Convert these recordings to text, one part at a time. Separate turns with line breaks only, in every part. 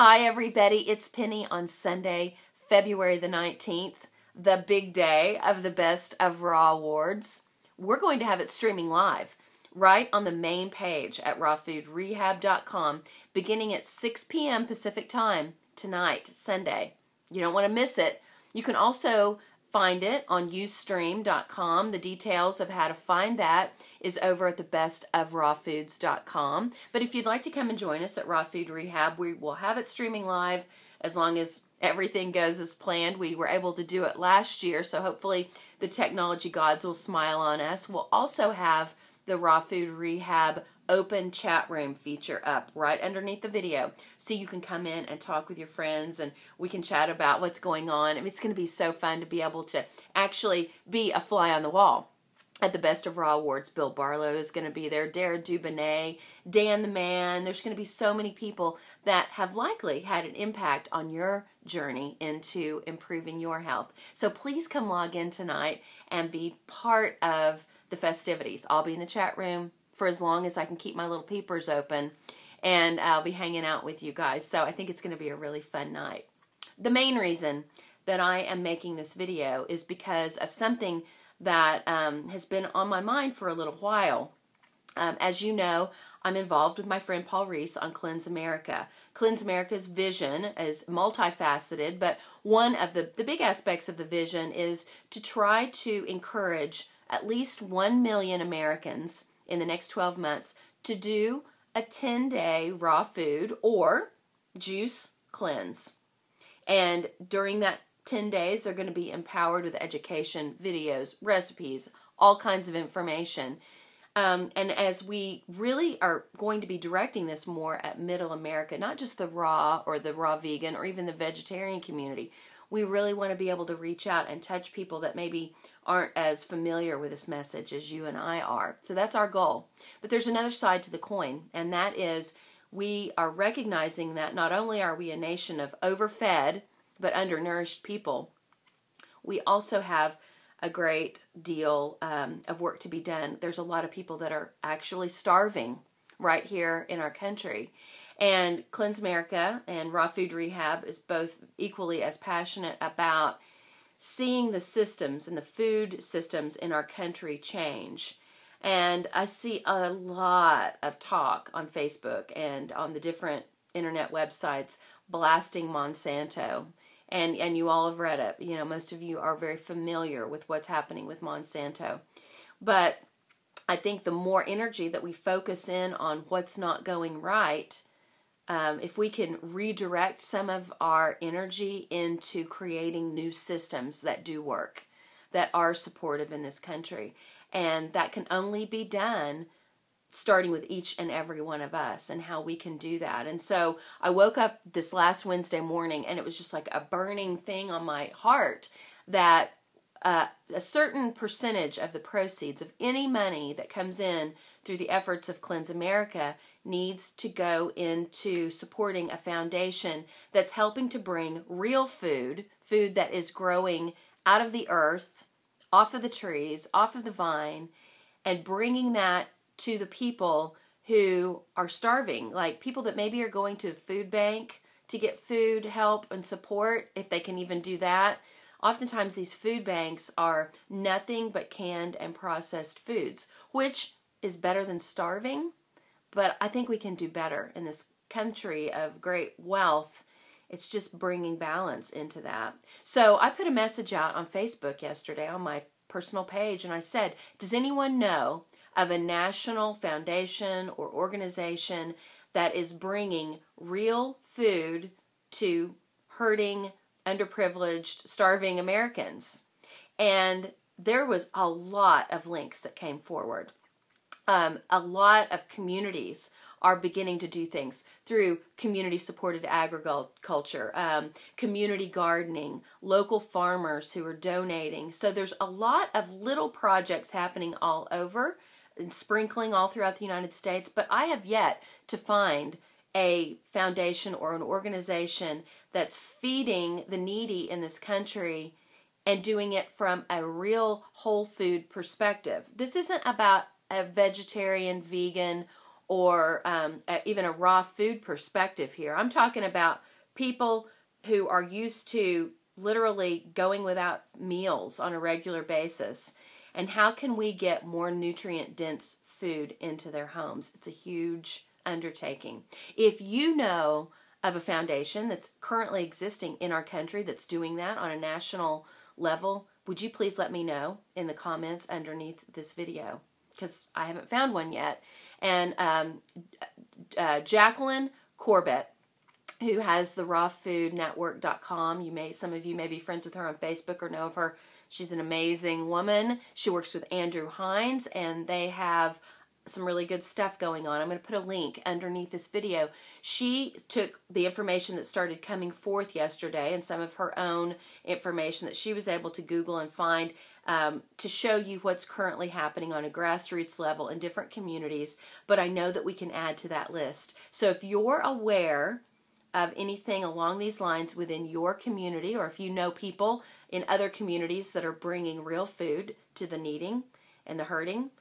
Hi everybody, it's Penny on Sunday, February the 19th, the big day of the Best of Raw Awards. We're going to have it streaming live right on the main page at rawfoodrehab.com beginning at 6 p.m. Pacific time tonight, Sunday. You don't want to miss it. You can also find it on ustream.com. The details of how to find that is over at thebestofrawfoods.com. But if you'd like to come and join us at Raw Food Rehab, we will have it streaming live as long as everything goes as planned. We were able to do it last year, so hopefully the technology gods will smile on us. We'll also have the Raw Food Rehab open chat room feature up right underneath the video, so you can come in and talk with your friends and we can chat about what's going on. I mean, it's going to be so fun to be able to actually be a fly on the wall at the Best of Raw Awards. Bill Barlow is going to be there, Dara Dubonnet, Dan the Man. There's going to be so many people that have likely had an impact on your journey into improving your health. So please come log in tonight and be part of the festivities. I'll be in the chat room for as long as I can keep my little peepers open, and I'll be hanging out with you guys. So I think it's going to be a really fun night. The main reason that I am making this video is because of something that has been on my mind for a little while. As you know, I'm involved with my friend Paul Reese on Cleanse America. Cleanse America's vision is multifaceted, but one of the big aspects of the vision is to try to encourage at least 1 million Americans in the next 12 months to do a 10-day raw food or juice cleanse. And during that 10 days, they're going to be empowered with education, videos, recipes, all kinds of information. And as we really are going to be directing this more at middle America, not just the raw or the raw vegan or even the vegetarian community, we really want to be able to reach out and touch people that maybe aren't as familiar with this message as you and I are. So that's our goal. But there's another side to the coin, and that is we are recognizing that not only are we a nation of overfed but undernourished people, we also have a great deal of work to be done. There's a lot of people that are actually starving right here in our country. And Cleanse America and Raw Food Rehab is both equally as passionate about seeing the systems and the food systems in our country change. And I see a lot of talk on Facebook and on the different internet websites blasting Monsanto. And you all have read it. You know, most of you are very familiar with what's happening with Monsanto. But I think the more energy that we focus in on what's not going right, if we can redirect some of our energy into creating new systems that do work, that are supportive in this country, and that can only be done starting with each and every one of us and how we can do that. And so I woke up this last Wednesday morning and it was just like a burning thing on my heart that a certain percentage of the proceeds of any money that comes in through the efforts of Cleanse America needs to go into supporting a foundation that's helping to bring real food, food that is growing out of the earth, off of the trees, off of the vine, and bringing that to the people who are starving, like people that maybe are going to a food bank to get food, help, and support, if they can even do that. Oftentimes these food banks are nothing but canned and processed foods, which is better than starving, but I think we can do better in this country of great wealth. It's just bringing balance into that. So I put a message out on Facebook yesterday on my personal page, and I said, does anyone know of a national foundation or organization that is bringing real food to hurting, underprivileged, starving Americans? And there was a lot of links that came forward. A lot of communities are beginning to do things through community-supported agriculture, community gardening, local farmers who are donating. So there's a lot of little projects happening all over and sprinkling all throughout the United States, but I have yet to find a foundation or an organization that's feeding the needy in this country and doing it from a real whole food perspective. This isn't about a vegetarian, vegan, or even a raw food perspective here. I'm talking about people who are used to literally going without meals on a regular basis. And how can we get more nutrient-dense food into their homes? It's a huge undertaking. If you know of a foundation that's currently existing in our country that's doing that on a national level, would you please let me know in the comments underneath this video? Because I haven't found one yet. And Jacqueline Corbett, who has the rawfoodnetwork.com. Some of you may be friends with her on Facebook or know of her. She's an amazing woman. She works with Andrew Hines, and they have some really good stuff going on. I'm going to put a link underneath this video. She took the information that started coming forth yesterday and some of her own information that she was able to Google and find to show you what's currently happening on a grassroots level in different communities, but I know that we can add to that list. So if you're aware of anything along these lines within your community, or if you know people in other communities that are bringing real food to the needing and the hurting,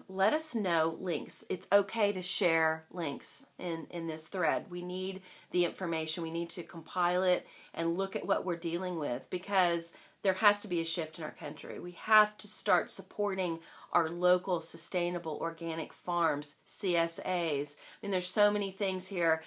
let us know links. It's okay to share links in this thread. We need the information. We need to compile it and look at what we're dealing with, because there has to be a shift in our country. We have to start supporting our local sustainable organic farms, CSAs. I mean, there's so many things here.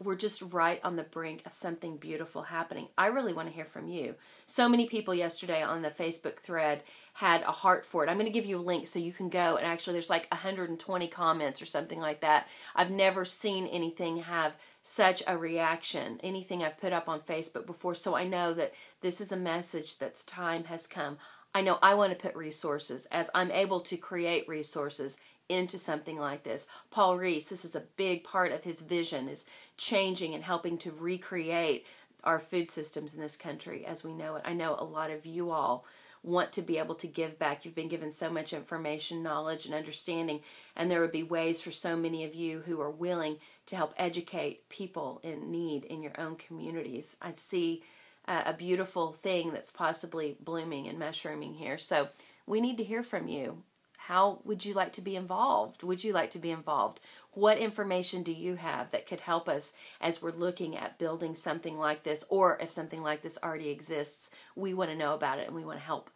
We're just right on the brink of something beautiful happening. I really want to hear from you. So many people yesterday on the Facebook thread had a heart for it. I'm going to give you a link so you can go, and actually there's like 120 comments or something like that. I've never seen anything have such a reaction, anything I've put up on Facebook before, so I know that this is a message that's time has come. I know I want to put resources, as I'm able to create resources, into something like this. Paul Reese, this is a big part of his vision, is changing and helping to recreate our food systems in this country as we know it. I know a lot of you all want to be able to give back. You've been given so much information, knowledge, and understanding, and there would be ways for so many of you who are willing to help educate people in need in your own communities. I see a beautiful thing that's possibly blooming and mushrooming here. So we need to hear from you. How would you like to be involved? Would you like to be involved? What information do you have that could help us as we're looking at building something like this, or if something like this already exists, we want to know about it and we want to help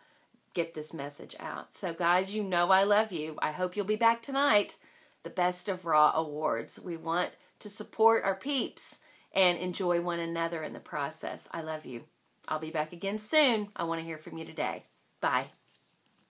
get this message out. So guys, you know I love you. I hope you'll be back tonight. The Best of Raw Awards. We want to support our peeps and enjoy one another in the process. I love you. I'll be back again soon. I want to hear from you today. Bye.